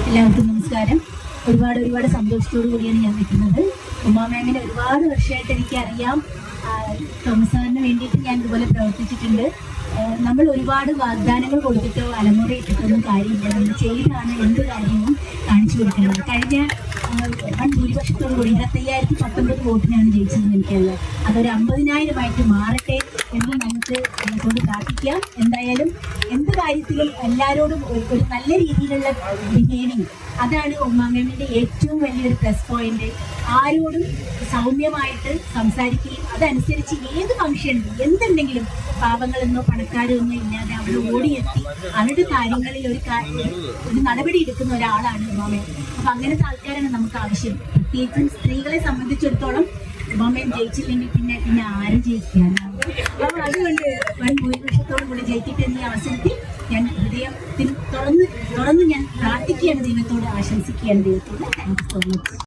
എല്ലാവർക്കും നമസ്കാരം. ഒരുപാട് സന്തോഷത്തോടു കൂടിയാണ് ഞാൻ നിൽക്കുന്നത്. ഉമാ മാമിനെ ഒരുപാട് വർഷമായിട്ട് എനിക്കറിയാം. തോമസ് സാറിന് വേണ്ടിയിട്ട് ഞാൻ ഇതുപോലെ പ്രവർത്തിച്ചിട്ടുണ്ട്. നമ്മൾ ഒരുപാട് വാഗ്ദാനങ്ങൾ കൊടുത്തിട്ടോ അലമുറയിട്ടിട്ടൊന്നും കാര്യമില്ല. നമ്മൾ ചെയ്താണ് എന്ത് കാര്യവും കാണിച്ചു കൊടുക്കുന്നത്. കഴിഞ്ഞ ഭൂരിപക്ഷത്തോടു കൂടി 25,019 വോട്ടിനാണ് ജയിച്ചതെന്ന് എനിക്കറിയാം. അതൊരു 50,000 മാറട്ടെ എന്ന് നമുക്ക് കൊണ്ട് പ്രാർത്ഥിക്കാം. എന്തായാലും എന്ത് കാര്യത്തിലും എല്ലാവരോടും ഒരു നല്ല രീതിയിലുള്ള ബിഹേവിങ്, അതാണ് ഉമാ മാമിൻ്റെ ഏറ്റവും വലിയൊരു പ്ലസ് പോയിന്റ്. ആരോടും സൗമ്യമായിട്ട് സംസാരിക്കുകയും അതനുസരിച്ച് ഏത് ഫംഗ്ഷൻ എന്തുണ്ടെങ്കിലും പാവങ്ങളെന്നോ പണക്കാരോ ഒന്നും ഇല്ലാതെ അവർ ഓടിയെത്തി അവരുടെ കാര്യങ്ങളിൽ ഒരു നടപടി എടുക്കുന്ന ഒരാളാണ് ഉമാ മാം. അപ്പം അങ്ങനത്തെ ആൾക്കാരാണ് നമുക്ക് ആവശ്യം. പ്രത്യേകിച്ചും സ്ത്രീകളെ സംബന്ധിച്ചിടത്തോളം ഉമാ മാം ജയിച്ചില്ലെങ്കിൽ പിന്നെ ആരും ജയിക്കാനാണ്. അപ്പം അതുകൊണ്ട് ഭൂരിപക്ഷത്തോടും കൂടി ജയിക്കട്ടെ എന്ന അവസരത്തിൽ ഞാൻ ഹൃദയത്തിൽ തുറന്ന് ഞാൻ പ്രാർത്ഥിക്കുകയാണ്, ദൈവത്തോട് ആശംസിക്കുകയാണ്. ദൈവത്തോട് താങ്ക് യു സോ മച്ച്.